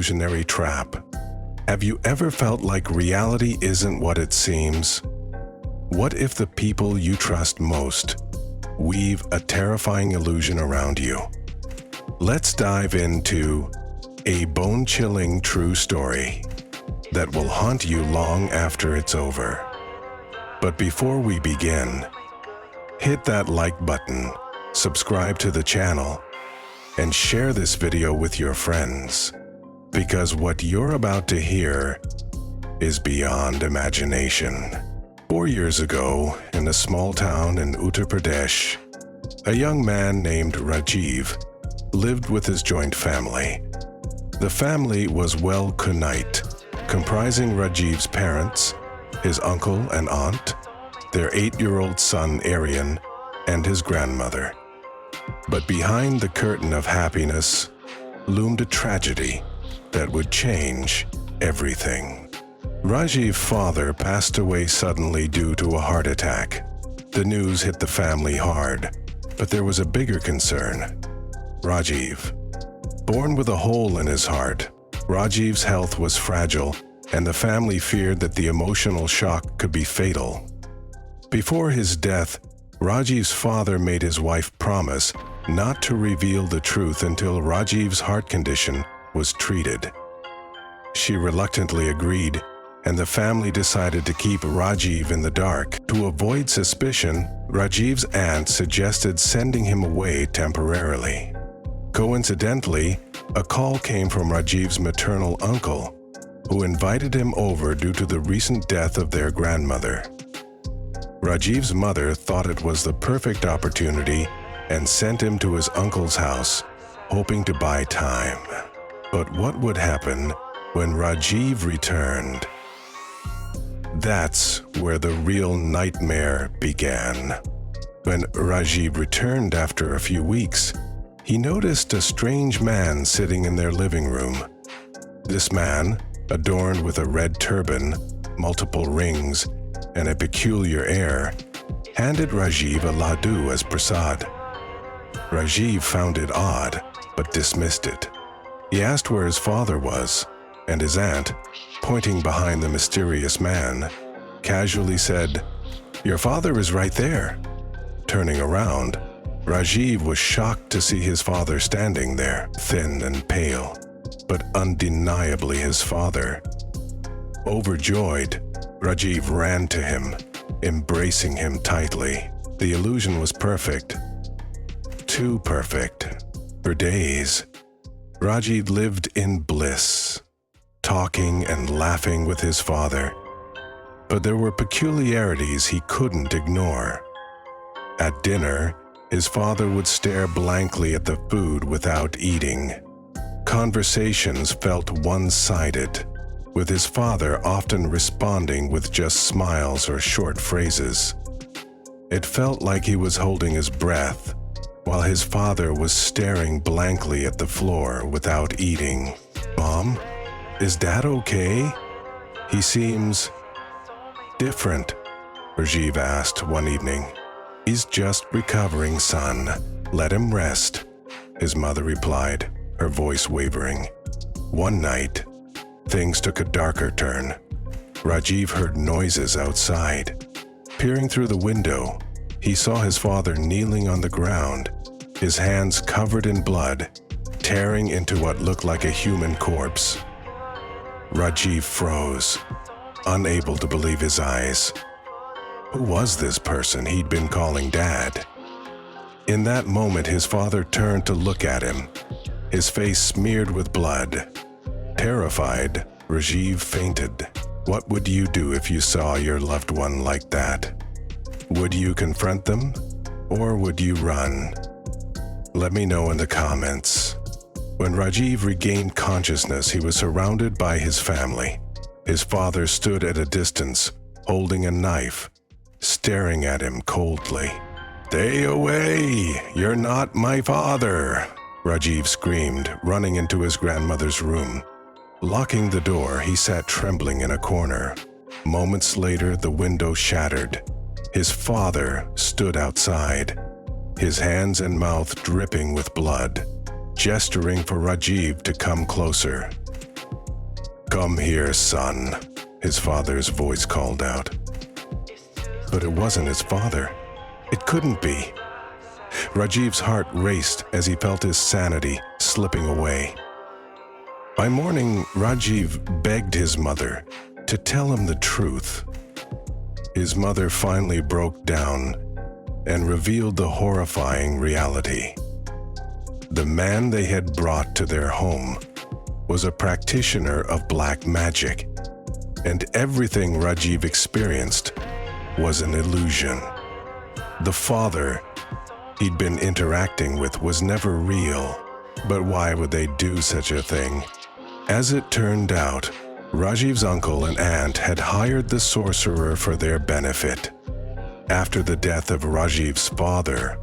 illusionary trap. Have you ever felt like reality isn't what it seems? What if the people you trust most weave a terrifying illusion around you? Let's dive into a bone-chilling true story that will haunt you long after it's over. But before we begin, hit that like button, subscribe to the channel, and share this video with your friends, because what you're about to hear is beyond imagination. 4 years ago, in a small town in Uttar Pradesh, a young man named Rajiv lived with his joint family. The family was well-knit, comprising Rajiv's parents, his uncle and aunt, their 8-year-old son Aryan, and his grandmother. But behind the curtain of happiness loomed a tragedy that would change everything. Rajiv's father passed away suddenly due to a heart attack. The news hit the family hard, but there was a bigger concern. Rajiv. Born with a hole in his heart, Rajiv's health was fragile, and the family feared that the emotional shock could be fatal. Before his death, Rajiv's father made his wife promise not to reveal the truth until Rajiv's heart condition was treated. She reluctantly agreed, and the family decided to keep Rajiv in the dark. To avoid suspicion, Rajiv's aunt suggested sending him away temporarily. Coincidentally, a call came from Rajiv's maternal uncle, who invited him over due to the recent death of their grandmother. Rajiv's mother thought it was the perfect opportunity and sent him to his uncle's house, hoping to buy time. But what would happen when Rajiv returned? That's where the real nightmare began. When Rajiv returned after a few weeks, he noticed a strange man sitting in their living room. This man, adorned with a red turban, multiple rings, and a peculiar air, handed Rajiv a laddu as prasad. Rajiv found it odd, but dismissed it. He asked where his father was, and his aunt, pointing behind the mysterious man, casually said, "Your father is right there." Turning around, Rajiv was shocked to see his father standing there, thin and pale, but undeniably his father. Overjoyed, Rajiv ran to him, embracing him tightly. The illusion was perfect. Too perfect. For days, Rajiv lived in bliss, talking and laughing with his father. But there were peculiarities he couldn't ignore. At dinner, his father would stare blankly at the food without eating. Conversations felt one-sided, with his father often responding with just smiles or short phrases. It felt like he was holding his breath, while his father was staring blankly at the floor without eating. "Mom, is Dad okay? He seems different," Rajiv asked one evening. "He's just recovering, son. Let him rest," his mother replied, her voice wavering. One night, things took a darker turn. Rajiv heard noises outside. Peering through the window, he saw his father kneeling on the ground, his hands covered in blood, tearing into what looked like a human corpse. Rajiv froze, unable to believe his eyes. Who was this person he'd been calling Dad? In that moment, his father turned to look at him, his face smeared with blood. Terrified, Rajiv fainted. What would you do if you saw your loved one like that? Would you confront them, or would you run? Let me know in the comments. When Rajiv regained consciousness, he was surrounded by his family. His father stood at a distance, holding a knife, staring at him coldly. "Stay away! You're not my father!" Rajiv screamed, running into his grandmother's room. Locking the door, he sat trembling in a corner. Moments later, the window shattered. His father stood outside, his hands and mouth dripping with blood, gesturing for Rajiv to come closer. "Come here, son," his father's voice called out. But it wasn't his father. It couldn't be. Rajiv's heart raced as he felt his sanity slipping away. By morning, Rajiv begged his mother to tell him the truth. His mother finally broke down and revealed the horrifying reality. The man they had brought to their home was a practitioner of black magic, and everything Rajiv experienced was an illusion. The father he'd been interacting with was never real, but why would they do such a thing? As it turned out, Rajiv's uncle and aunt had hired the sorcerer for their benefit. After the death of Rajiv's father,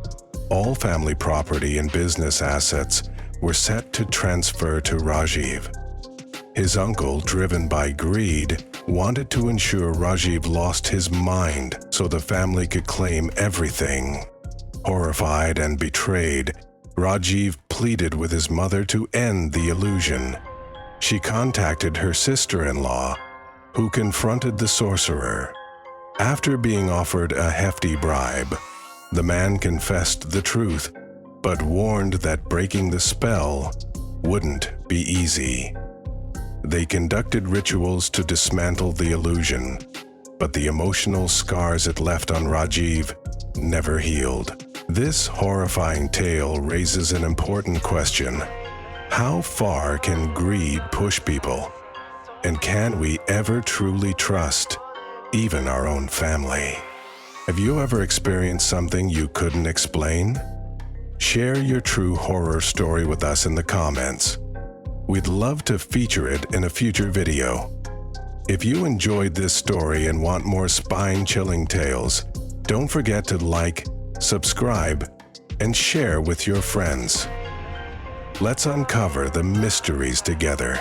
all family property and business assets were set to transfer to Rajiv. His uncle, driven by greed, wanted to ensure Rajiv lost his mind so the family could claim everything. Horrified and betrayed, Rajiv pleaded with his mother to end the illusion. She contacted her sister-in-law, who confronted the sorcerer. After being offered a hefty bribe, the man confessed the truth, but warned that breaking the spell wouldn't be easy. They conducted rituals to dismantle the illusion, but the emotional scars it left on Rajiv never healed. This horrifying tale raises an important question. How far can greed push people? And can we ever truly trust even our own family? Have you ever experienced something you couldn't explain? Share your true horror story with us in the comments. We'd love to feature it in a future video. If you enjoyed this story and want more spine-chilling tales, don't forget to like, subscribe, and share with your friends. Let's uncover the mysteries together.